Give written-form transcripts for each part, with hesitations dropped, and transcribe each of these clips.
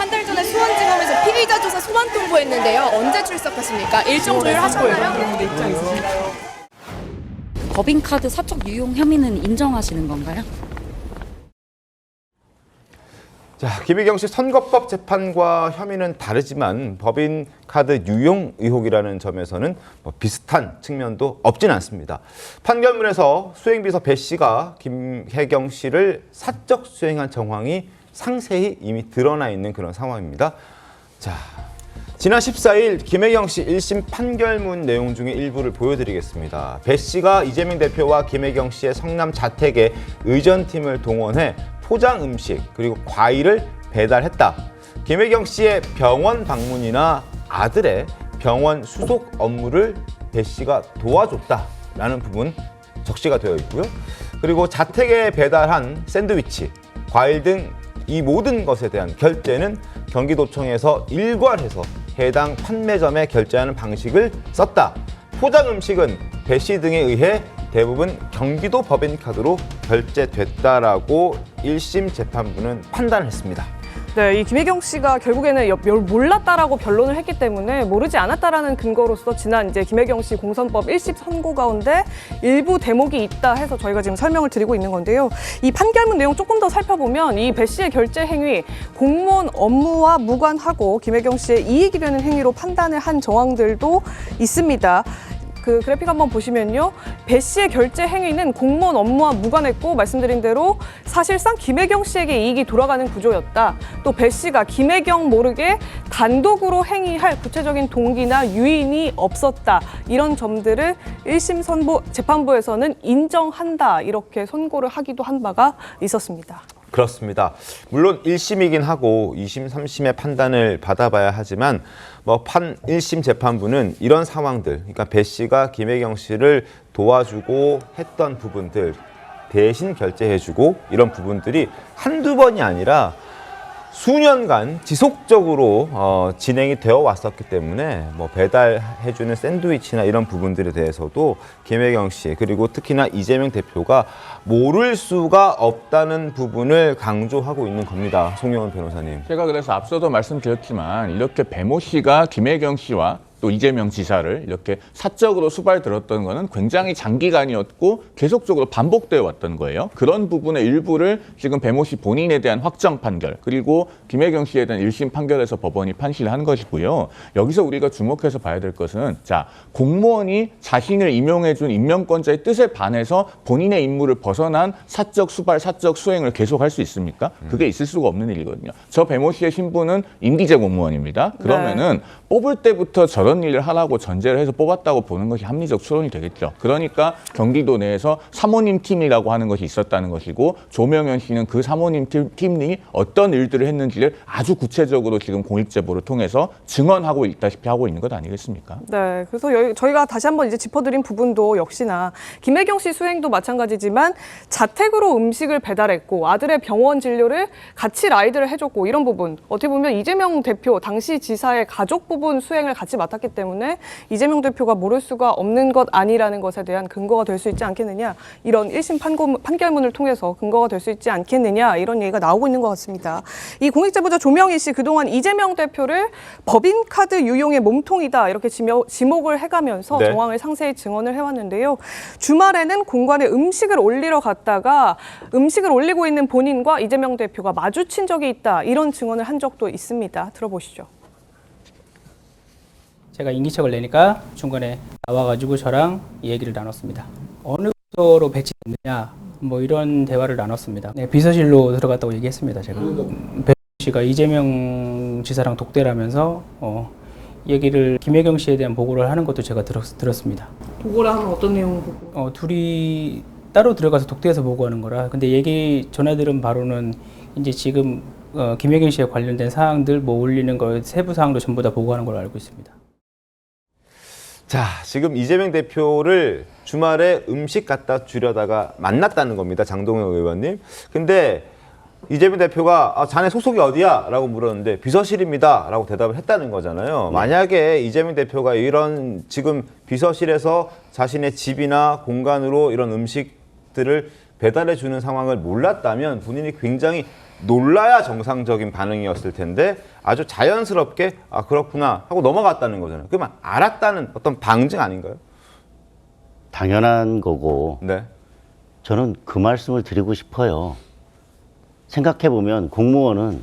한 달 전에 수원지검에서 피의자 조사 소환 통보했는데요. 언제 출석하십니까? 일정 조율하셨나요? 입장 있으신가요? 법인카드 사적 유용 혐의는 인정하시는 건가요? 자, 김혜경 씨 선거법 재판과 혐의는 다르지만 법인카드 유용 의혹이라는 점에서는 비슷한 측면도 없진 않습니다. 판결문에서 수행비서 배 씨가 김혜경 씨를 사적 수행한 정황이 상세히 이미 드러나 있는 그런 상황입니다. 자, 지난 14일 김혜경 씨 1심 판결문 내용 중에 일부를 보여드리겠습니다. 배 씨가 이재명 대표와 김혜경 씨의 성남 자택에 의전팀을 동원해 포장 음식 그리고 과일을 배달했다. 김혜경 씨의 병원 방문이나 아들의 병원 수속 업무를 배 씨가 도와줬다라는 부분 적시가 되어 있고요. 그리고 자택에 배달한 샌드위치, 과일 등 이 모든 것에 대한 결제는 경기도청에서 일괄해서 해당 판매점에 결제하는 방식을 썼다. 포장 음식은 배 씨 등에 의해 대부분 경기도 법인카드로 결제됐다라고 1심 재판부는 판단했습니다. 네, 이 김혜경 씨가 결국에는 몰랐다라고 변론을 했기 때문에 모르지 않았다라는 근거로서 지난 김혜경 씨 공선법 1심 선고 가운데 일부 대목이 있다 해서 저희가 지금 설명을 드리고 있는 건데요. 이 판결문 내용 조금 더 살펴보면 이 배 씨의 결제 행위 공무원 업무와 무관하고 김혜경 씨의 이익이 되는 행위로 판단을 한 정황들도 있습니다. 그 그래픽 한번 보시면요. 배 씨의 결제 행위는 공무원 업무와 무관했고 말씀드린 대로 사실상 김혜경 씨에게 이익이 돌아가는 구조였다. 또 배 씨가 김혜경 모르게 단독으로 행위할 구체적인 동기나 유인이 없었다. 이런 점들을 1심 재판부에서는 인정한다. 이렇게 선고를 하기도 한 바가 있었습니다. 그렇습니다. 물론 1심이긴 하고 2심, 3심의 판단을 받아봐야 하지만 1심 재판부는 이런 상황들, 그러니까 배 씨가 김혜경 씨를 도와주고 했던 부분들 대신 결제해주고 이런 부분들이 한두 번이 아니라 수년간 지속적으로 진행이 되어 왔었기 때문에 배달해주는 샌드위치나 이런 부분들에 대해서도 김혜경 씨 그리고 특히나 이재명 대표가 모를 수가 없다는 부분을 강조하고 있는 겁니다. 송영은 변호사님. 제가 그래서 앞서도 말씀드렸지만 이렇게 배모 씨가 김혜경 씨와 또 이재명 지사를 이렇게 사적으로 수발 들었던 거는 굉장히 장기간이었고 계속적으로 반복되어 왔던 거예요. 그런 부분의 일부를 지금 배모 씨 본인에 대한 확정 판결 그리고 김혜경 씨에 대한 1심 판결에서 법원이 판시를 한 것이고요. 여기서 우리가 주목해서 봐야 될 것은 자 공무원이 자신을 임용해준 임명권자의 뜻에 반해서 본인의 임무를 벗어난 사적 수발, 사적 수행을 계속할 수 있습니까? 그게 있을 수가 없는 일이거든요. 저 배모 씨의 신분은 임기제 공무원입니다. 그러면은 뽑을 때부터 저런 일을 하라고 전제를 해서 뽑았다고 보는 것이 합리적 추론이 되겠죠. 그러니까 경기도 내에서 사모님 팀이라고 하는 것이 있었다는 것이고 조명현 씨는 그 사모님 팀이 어떤 일들을 했는지를 아주 구체적으로 지금 공익제보를 통해서 증언하고 있다시피 하고 있는 것 아니겠습니까? 네, 그래서 저희가 다시 한번 짚어드린 부분도 역시나 김혜경 씨 수행도 마찬가지지만 자택으로 음식을 배달했고 아들의 병원 진료를 같이 라이드를 해줬고 이런 부분 어떻게 보면 이재명 대표 당시 지사의 가족 부분 수행을 같이 맡았기 때문에 이재명 대표가 모를 수가 없는 것 아니라는 것에 대한 근거가 될 수 있지 않겠느냐 이런 1심 판결문을 통해서 근거가 될 수 있지 않겠느냐 이런 얘기가 나오고 있는 것 같습니다. 이 공익제보자 조명희 씨 그동안 이재명 대표를 법인카드 유용의 몸통이다 이렇게 지목을 해가면서 네. 정황을 상세히 증언을 해왔는데요. 주말에는 공관에 음식을 올리러 갔다가 음식을 올리고 있는 본인과 이재명 대표가 마주친 적이 있다 이런 증언을 한 적도 있습니다. 들어보시죠. 제가 임기척을 내니까 중간에 나와가지고 저랑 얘기를 나눴습니다. 어느 부서로 배치됐느냐 이런 대화를 나눴습니다. 네, 비서실로 들어갔다고 얘기했습니다. 제가 배 씨가 이재명 지사랑 독대라면서 얘기를 김혜경 씨에 대한 보고를 하는 것도 제가 들었습니다. 보고를 하면 어떤 내용을 보고? 둘이 따로 들어가서 독대해서 보고하는 거라. 근데 전해 들은 바로는 이제 지금 김혜경 씨에 관련된 사항들 올리는 거 세부 사항도 전부 다 보고하는 걸로 알고 있습니다. 자, 지금 이재명 대표를 주말에 음식 갖다 주려다가 만났다는 겁니다. 장동영 의원님. 근데 이재명 대표가 자네 소속이 어디야? 라고 물었는데 비서실입니다. 라고 대답을 했다는 거잖아요. 만약에 이재명 대표가 이런 지금 비서실에서 자신의 집이나 공간으로 이런 음식들을 배달해 주는 상황을 몰랐다면 본인이 굉장히 놀라야 정상적인 반응이었을 텐데 아주 자연스럽게 아 그렇구나 하고 넘어갔다는 거잖아요. 그러면 알았다는 어떤 방증 아닌가요? 당연한 거고 네. 저는 그 말씀을 드리고 싶어요. 생각해보면 공무원은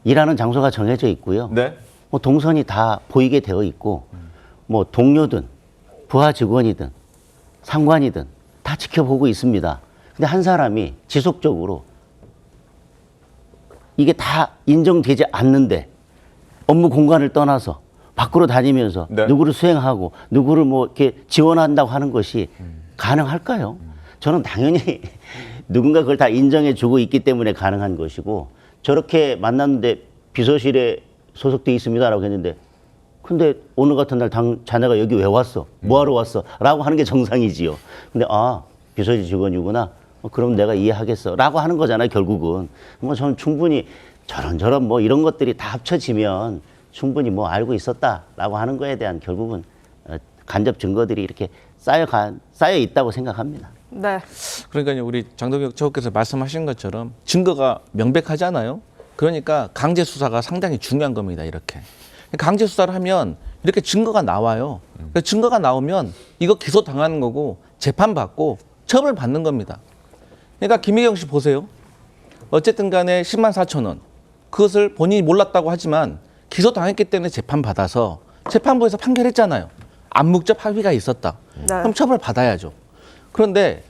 일하는 장소가 정해져 있고요. 네. 뭐 동선이 다 보이게 되어 있고 뭐 동료든 부하 직원이든 상관이든 다 지켜보고 있습니다. 근데 한 사람이 지속적으로 이게 다 인정되지 않는데 업무 공간을 떠나서 밖으로 다니면서 네. 누구를 수행하고 누구를 뭐 이렇게 지원한다고 하는 것이 가능할까요? 저는 당연히 누군가 그걸 다 인정해 주고 있기 때문에 가능한 것이고 저렇게 만났는데 비서실에 소속돼 있습니다라고 했는데 근데 오늘 같은 날 자네가 여기 왜 왔어? 뭐하러 왔어? 라고 하는 게 정상이지요. 근데 아 비서실 직원이구나. 그럼 내가 이해하겠어. 라고 하는 거잖아요, 결국은. 뭐 저는 충분히 저런 뭐 이런 것들이 다 합쳐지면 충분히 뭐 알고 있었다라고 하는 거에 대한 결국은 간접 증거들이 이렇게 쌓여 있다고 생각합니다. 네. 그러니까 우리 장동혁 최고께서 말씀하신 것처럼 증거가 명백하잖아요. 그러니까 강제 수사가 상당히 중요한 겁니다. 이렇게 강제 수사를 하면 이렇게 증거가 나와요. 그러니까 증거가 나오면 이거 기소 당하는 거고 재판 받고 처벌 받는 겁니다. 그러니까 김혜경 씨 보세요. 어쨌든 간에 10만 4천 원 그것을 본인이 몰랐다고 하지만 기소 당했기 때문에 재판 받아서 재판부에서 판결했잖아요. 암묵적 합의가 있었다. 네. 그럼 처벌 받아야죠. 그런데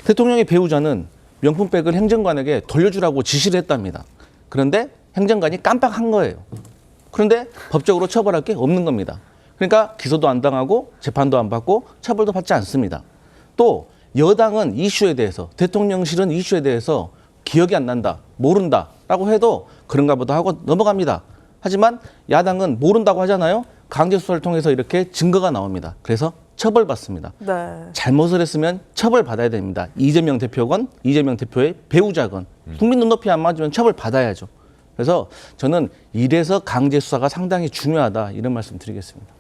대통령의 배우자는 명품백을 행정관에게 돌려주라고 지시를 했답니다. 그런데 행정관이 깜빡한 거예요. 그런데 법적으로 처벌할 게 없는 겁니다. 그러니까 기소도 안 당하고 재판도 안 받고 처벌도 받지 않습니다. 또 여당은 이슈에 대해서 대통령실은 이슈에 대해서 기억이 안 난다, 모른다라고 해도 그런가 보다 하고 넘어갑니다. 하지만 야당은 모른다고 하잖아요. 강제 수사를 통해서 이렇게 증거가 나옵니다. 그래서 처벌받습니다. 네. 잘못을 했으면 처벌받아야 됩니다. 이재명 대표건 이재명 대표의 배우자건 국민 눈높이 안 맞으면 처벌받아야죠. 그래서 저는 이래서 강제 수사가 상당히 중요하다 이런 말씀 드리겠습니다.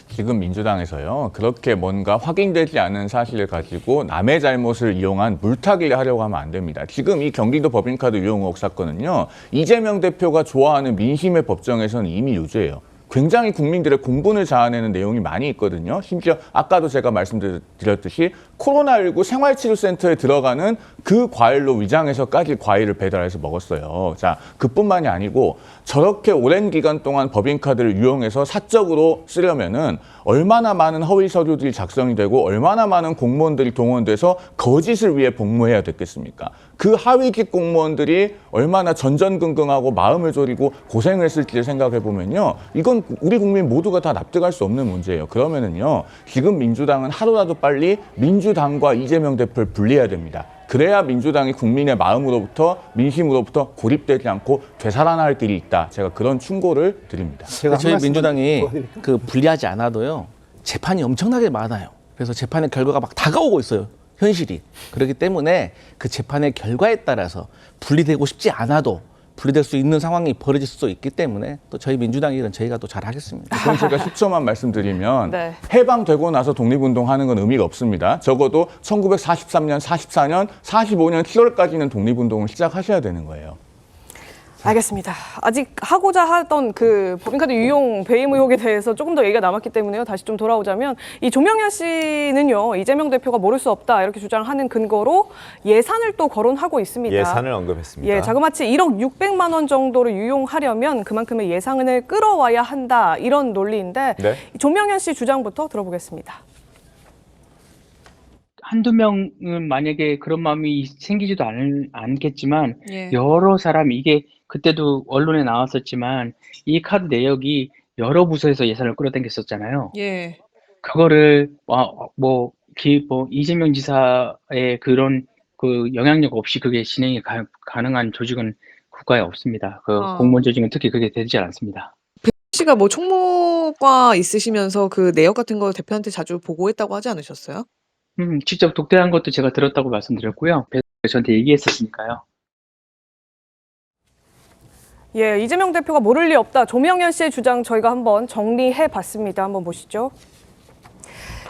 지금 민주당에서요, 그렇게 뭔가 확인되지 않은 사실을 가지고 남의 잘못을 이용한 물타기를 하려고 하면 안 됩니다. 지금 이 경기도 법인카드 유용 의혹 사건은요, 이재명 대표가 좋아하는 민심의 법정에서는 이미 유죄예요. 굉장히 국민들의 공분을 자아내는 내용이 많이 있거든요. 심지어 아까도 제가 말씀드렸듯이 코로나19 생활치료센터에 들어가는 그 과일로 위장해서까지 과일을 배달해서 먹었어요. 자, 그뿐만이 아니고 저렇게 오랜 기간 동안 법인카드를 유용해서 사적으로 쓰려면은 얼마나 많은 허위 서류들이 작성이 되고 얼마나 많은 공무원들이 동원돼서 거짓을 위해 복무해야 됐겠습니까? 그 하위직 공무원들이 얼마나 전전긍긍하고 마음을 졸이고 고생을 했을지를 생각해 보면요, 이건 우리 국민 모두가 다 납득할 수 없는 문제예요. 그러면은요, 지금 민주당은 하루라도 빨리 민주당과 이재명 대표를 분리해야 됩니다. 그래야 민주당이 국민의 마음으로부터 민심으로부터 고립되지 않고 되살아날 길이 있다. 제가 그런 충고를 드립니다. 저희 민주당이 그 분리하지 않아도요, 재판이 엄청나게 많아요. 그래서 재판의 결과가 막 다가오고 있어요. 현실이. 그렇기 때문에 그 재판의 결과에 따라서 분리되고 싶지 않아도 분리될 수 있는 상황이 벌어질 수도 있기 때문에 또 저희 민주당 일은 저희가 또 잘하겠습니다. 그럼 제가 10초만 말씀드리면 네. 해방되고 나서 독립운동하는 건 의미가 없습니다. 적어도 1943년, 44년, 45년 7월까지는 독립운동을 시작하셔야 되는 거예요. 알겠습니다. 아직 하고자 하던 그 법인카드 유용 배임 의혹에 대해서 조금 더 얘기가 남았기 때문에요. 다시 좀 돌아오자면 이 조명현 씨는요, 이재명 대표가 모를 수 없다 이렇게 주장하는 근거로 예산을 또 거론하고 있습니다. 예산을 언급했습니다. 예, 자그마치 1억 600만 원 정도를 유용하려면 그만큼의 예산을 끌어와야 한다 이런 논리인데 네. 조명현 씨 주장부터 들어보겠습니다. 한두 명은 만약에 그런 마음이 생기지도 않겠지만 여러 사람이 이게 그때도 언론에 나왔었지만 이 카드 내역이 여러 부서에서 예산을 끌어당겼었잖아요. 예. 그거를 이재명 지사의 그런 그 영향력 없이 그게 진행이 가능한 조직은 국가에 없습니다. 그 공무원 조직은 특히 그게 되지 않습니다. 씨가 뭐 총무과 있으시면서 그 내역 같은 거 대표한테 자주 보고했다고 하지 않으셨어요? 직접 독대한 것도 제가 들었다고 말씀드렸고요. 저한테 얘기했었으니까요. 예, 이재명 대표가 모를 리 없다. 조명현 씨의 주장 저희가 한번 정리해 봤습니다. 한번 보시죠.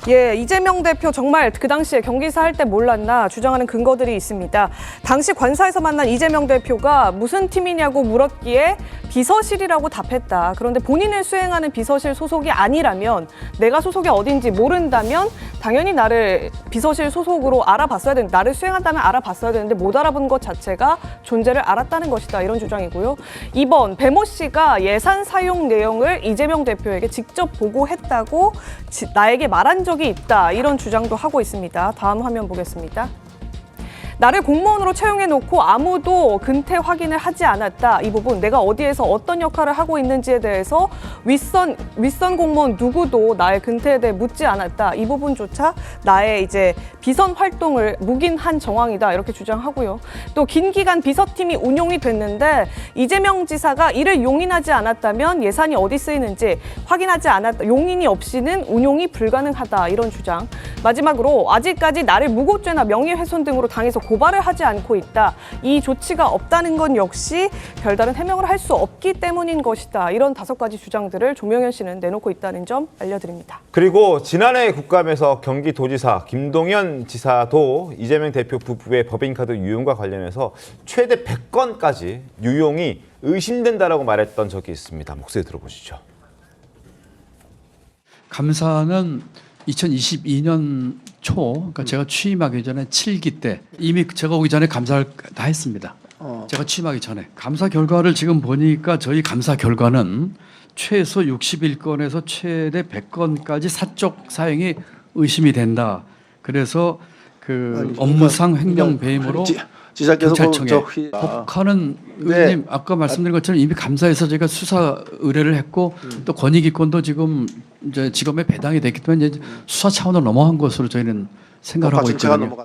예, 이재명 대표 정말 그 당시에 경기사 할 때 몰랐나 주장하는 근거들이 있습니다. 당시 관사에서 만난 이재명 대표가 무슨 팀이냐고 물었기에 비서실이라고 답했다. 그런데 본인을 수행하는 비서실 소속이 아니라면, 내가 소속이 어딘지 모른다면 당연히 나를 비서실 소속으로 알아봤어야 되는데, 나를 수행한다면 알아봤어야 되는데 못 알아본 것 자체가 존재를 알았다는 것이다. 이런 주장이고요. 2번, 배모 씨가 예산 사용 내용을 이재명 대표에게 직접 보고했다고 나에게 말한 적이 있다. 이런 주장도 하고 있습니다. 다음 화면 보겠습니다. 나를 공무원으로 채용해놓고 아무도 근태 확인을 하지 않았다. 이 부분, 내가 어디에서 어떤 역할을 하고 있는지에 대해서 윗선 공무원 누구도 나의 근태에 대해 묻지 않았다. 이 부분조차 나의 이제 비선 활동을 묵인한 정황이다. 이렇게 주장하고요. 또 긴 기간 비서팀이 운용이 됐는데 이재명 지사가 이를 용인하지 않았다면 예산이 어디 쓰이는지 확인하지 않았다. 용인이 없이는 운용이 불가능하다. 이런 주장. 마지막으로 아직까지 나를 무고죄나 명예훼손 등으로 당해서 고발을 하지 않고 있다. 이 조치가 없다는 건 역시 별다른 해명을 할 수 없기 때문인 것이다. 이런 5가지 주장들을 조명현 씨는 내놓고 있다는 점 알려드립니다. 그리고 지난해 국감에서 경기도지사 김동연 지사도 이재명 대표 부부의 법인카드 유용과 관련해서 최대 100건까지 유용이 의심된다라고 말했던 적이 있습니다. 목소리 들어보시죠. 감사는 2022년 초, 그러니까 제가 취임하기 전에 7기 때 이미 제가 오기 전에 감사를 다 했습니다. 제가 취임하기 전에. 감사 결과를 지금 보니까 저희 감사 결과는 최소 61건에서 최대 100건까지 사적 사용이 의심이 된다. 그래서 그 업무상 횡령 배임으로 경찰청에 법카는 의원님 아까 말씀드린 것처럼 이미 감사에서 저희가 수사 의뢰를 했고 또 권익위권도 지금 이제 지검에 배당이 됐기 때문에 이제 수사 차원으로 넘어간 것으로 저희는 생각을 하고 있거든요.